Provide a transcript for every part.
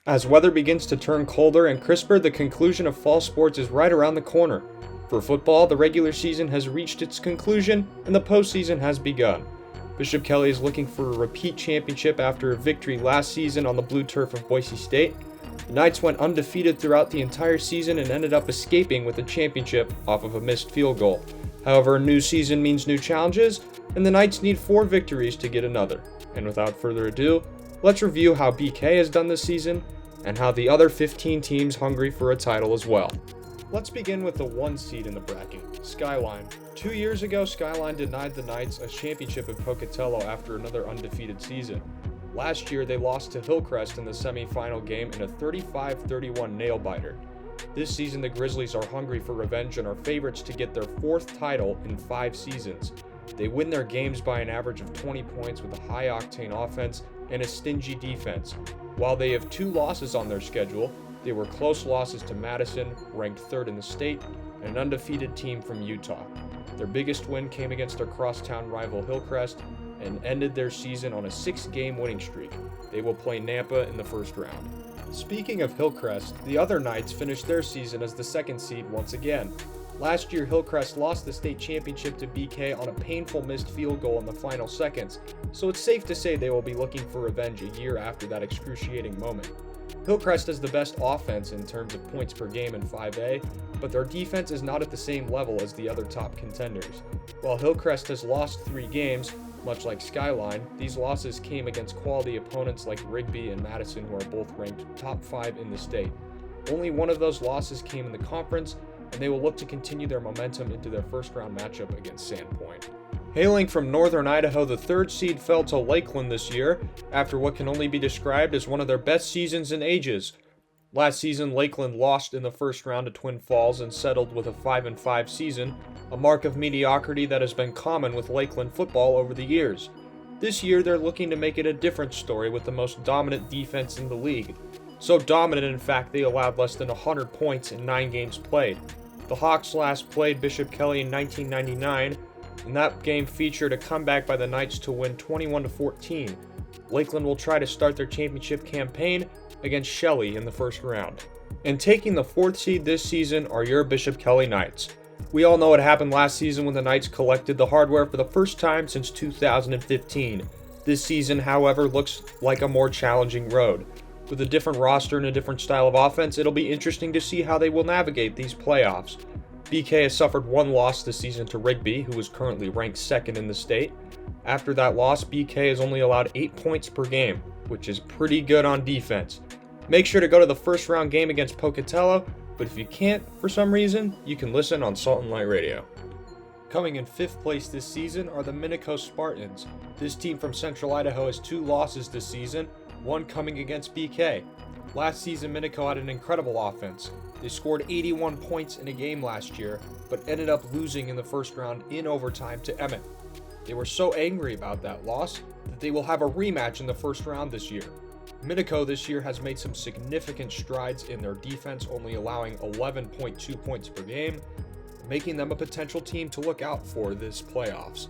As weather begins to turn colder and crisper, the conclusion of fall sports is right around the corner. For football, the regular season has reached its conclusion and the postseason has begun. Bishop Kelly is looking for a repeat championship after a victory last season on the blue turf of Boise State. The Knights went undefeated throughout the entire season and ended up escaping with a championship off of a missed field goal. However, a new season means new challenges, and the Knights need 4 victories to get another. And without further ado, let's review how BK has done this season and how the other 15 teams hungry for a title as well. Let's begin with the 1 seed in the bracket, Skyline. 2 years ago, Skyline denied the Knights a championship at Pocatello after another undefeated season. Last year, they lost to Hillcrest in the semi-final game in a 35-31 nail-biter. This season, the Grizzlies are hungry for revenge and are favorites to get their 4th title in 5 seasons. They win their games by an average of 20 points with a high-octane offense and a stingy defense. While they have 2 losses on their schedule, they were close losses to Madison, ranked 3rd in the state, and an undefeated team from Utah. Their biggest win came against their crosstown rival Hillcrest and ended their season on a 6-game winning streak. They will play Nampa in the first round. Speaking of Hillcrest, the other Knights finished their season as the 2nd seed once again. Last year, Hillcrest lost the state championship to BK on a painful missed field goal in the final seconds, so it's safe to say they will be looking for revenge a year after that excruciating moment. Hillcrest has the best offense in terms of points per game in 5A, but their defense is not at the same level as the other top contenders. While Hillcrest has lost 3 games, much like Skyline, these losses came against quality opponents like Rigby and Madison, who are both ranked top 5 in the state. Only one of those losses came in the conference, and they will look to continue their momentum into their first round matchup against Sandpoint. Hailing from northern Idaho, the 3rd seed fell to Lakeland this year after what can only be described as one of their best seasons in ages. Last season, Lakeland lost in the first round to Twin Falls and settled with a 5-5 season, a mark of mediocrity that has been common with Lakeland football over the years. This year, they're looking to make it a different story with the most dominant defense in the league. So dominant, in fact, they allowed less than 100 points in 9 games played. The Hawks last played Bishop Kelly in 1999, and that game featured a comeback by the Knights to win 21-14. Lakeland will try to start their championship campaign against Shelley in the first round. And taking the 4th seed this season are your Bishop Kelly Knights. We all know what happened last season when the Knights collected the hardware for the first time since 2015. This season, however, looks like a more challenging road. With a different roster and a different style of offense, it'll be interesting to see how they will navigate these playoffs. BK has suffered 1 loss this season to Rigby, who is currently ranked 2nd in the state. After that loss, BK has only allowed 8 points per game, which is pretty good on defense. Make sure to go to the first round game against Pocatello, but if you can't for some reason, you can listen on Salt and Light Radio. Coming in 5th place this season are the Minico Spartans. This team from Central Idaho has 2 losses this season, one coming against BK. Last season, Minico had an incredible offense. They scored 81 points in a game last year, but ended up losing in the first round in overtime to Emmett. They were so angry about that loss that they will have a rematch in the first round this year. Minico this year has made some significant strides in their defense, only allowing 11.2 points per game, making them a potential team to look out for this playoffs.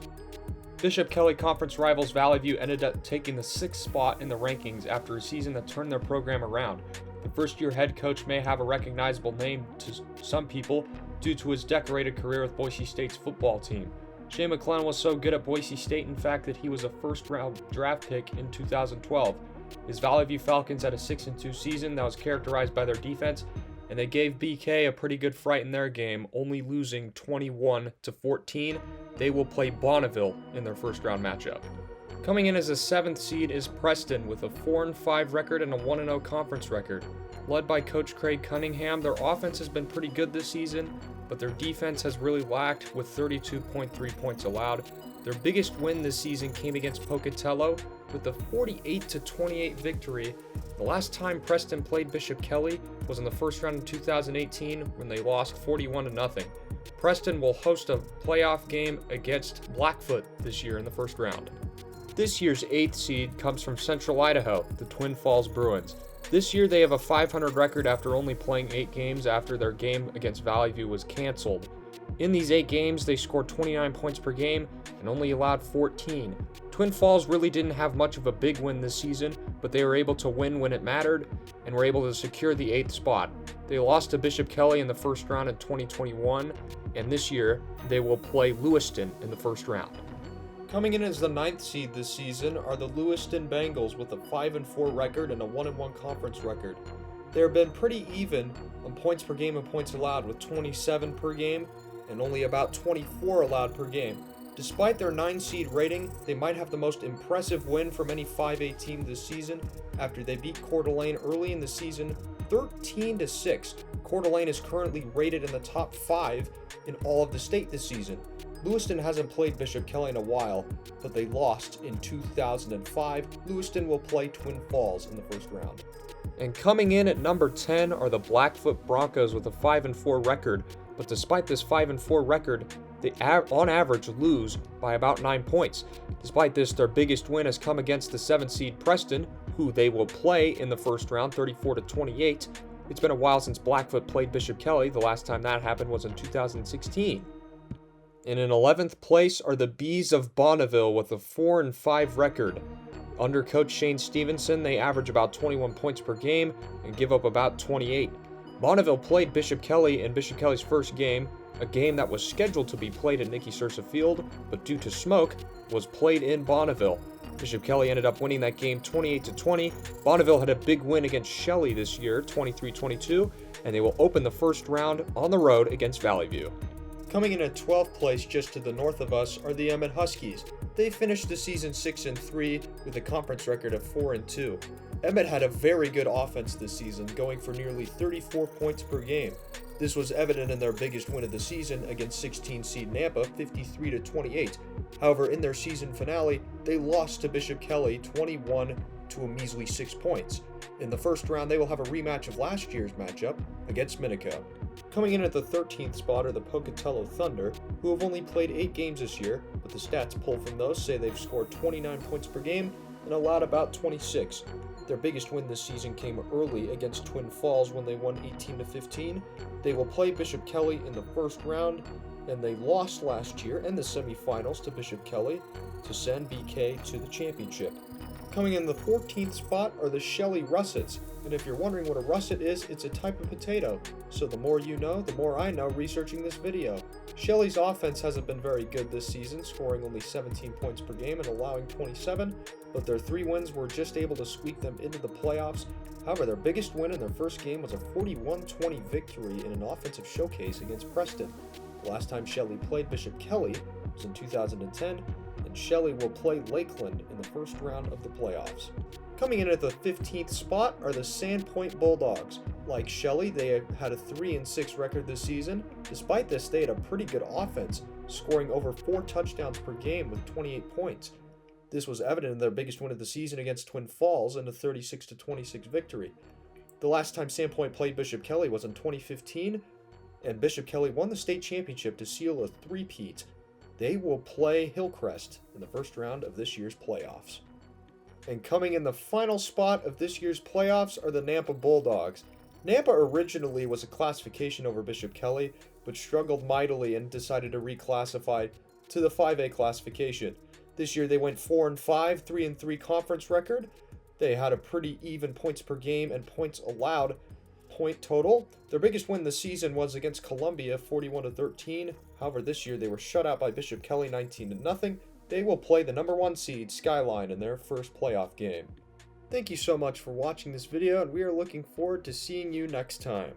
Bishop Kelly conference rivals Valley View ended up taking the 6th spot in the rankings after a season that turned their program around. The first-year head coach may have a recognizable name to some people due to his decorated career with Boise State's football team. Shane McClellan was so good at Boise State, in fact, that he was a first-round draft pick in 2012. His Valley View Falcons had a 6-2 season that was characterized by their defense, and they gave BK a pretty good fright in their game, only losing 21-14. They will play Bonneville in their first-round matchup. Coming in as a 7th seed is Preston with a 4-5 record and a 1-0 conference record. Led by Coach Craig Cunningham, their offense has been pretty good this season, but their defense has really lacked with 32.3 points allowed. Their biggest win this season came against Pocatello with a 48-28 victory. The last time Preston played Bishop Kelly was in the first round in 2018 when they lost 41-0. Preston will host a playoff game against Blackfoot this year in the first round. This year's 8th seed comes from Central Idaho, the Twin Falls Bruins. This year they have a 500 record after only playing 8 games after their game against Valley View was canceled. In these 8 games, they scored 29 points per game and only allowed 14. Twin Falls really didn't have much of a big win this season, but they were able to win when it mattered and were able to secure the 8th spot. They lost to Bishop Kelly in the first round in 2021, and this year they will play Lewiston in the first round. Coming in as the 9th seed this season are the Lewiston Bengals with a 5-4 record and a 1-1 conference record. They have been pretty even on points per game and points allowed, with 27 per game and only about 24 allowed per game. Despite their 9 seed rating, they might have the most impressive win from any 5A team this season after they beat Coeur d'Alene early in the season 13-6. Coeur d'Alene is currently rated in the top 5 in all of the state this season. Lewiston hasn't played Bishop Kelly in a while, but they lost in 2005. Lewiston will play Twin Falls in the first round. And coming in at number 10 are the Blackfoot Broncos with a 5-4 record, but despite this 5-4 record, they on average lose by about 9 points. Despite this, their biggest win has come against the 7th seed Preston, who they will play in the first round 34-28. It's been a while since Blackfoot played Bishop Kelly. The last time that happened was in 2016. And in 11th place are the Bees of Bonneville with a 4-5 record. Under coach Shane Stevenson, they average about 21 points per game and give up about 28. Bonneville played Bishop Kelly in Bishop Kelly's first game, a game that was scheduled to be played at Nicky Sursa Field, but due to smoke, was played in Bonneville. Bishop Kelly ended up winning that game 28-20. Bonneville had a big win against Shelley this year, 23-22, and they will open the first round on the road against Valley View. Coming in at 12th place just to the north of us are the Emmett Huskies. They finished the season 6-3 with a conference record of 4-2. Emmett had a very good offense this season, going for nearly 34 points per game. This was evident in their biggest win of the season against 16 seed Nampa, 53-28. However, in their season finale, they lost to Bishop Kelly 21 to a measly 6 points. In the first round, they will have a rematch of last year's matchup against Minico. Coming in at the 13th spot are the Pocatello Thunder, who have only played 8 games this year, but the stats pulled from those say they've scored 29 points per game and allowed about 26. Their biggest win this season came early against Twin Falls when they won 18-15. They will play Bishop Kelly in the first round, and they lost last year in the semifinals to Bishop Kelly to send BK to the championship. Coming in the 14th spot are the Shelley Russets, and if you're wondering what a russet is, it's a type of potato. So the more you know, the more I know researching this video. Shelley's offense hasn't been very good this season, scoring only 17 points per game and allowing 27, but their 3 wins were just able to squeak them into the playoffs. However, their biggest win in their first game was a 41-20 victory in an offensive showcase against Preston. The last time Shelley played Bishop Kelly was in 2010, and Shelley will play Lakeland in the first round of the playoffs. Coming in at the 15th spot are the Sandpoint Bulldogs. Like Shelley, they had a 3-6 record this season. Despite this, they had a pretty good offense, scoring over 4 touchdowns per game with 28 points. This was evident in their biggest win of the season against Twin Falls in a 36-26 victory. The last time Sandpoint played Bishop Kelly was in 2015, and Bishop Kelly won the state championship to seal a three-peat. They will play Hillcrest in the first round of this year's playoffs. And coming in the final spot of this year's playoffs are the Nampa Bulldogs. Nampa originally was a classification over Bishop Kelly, but struggled mightily and decided to reclassify to the 5A classification. This year they went 4-5, 3-3 conference record. They had a pretty even points per game and points allowed point total. Their biggest win this season was against Columbia, 41-13. However, this year they were shut out by Bishop Kelly, 19-0. They will play the number 1 seed Skyline in their first playoff game. Thank you so much for watching this video, and we are looking forward to seeing you next time.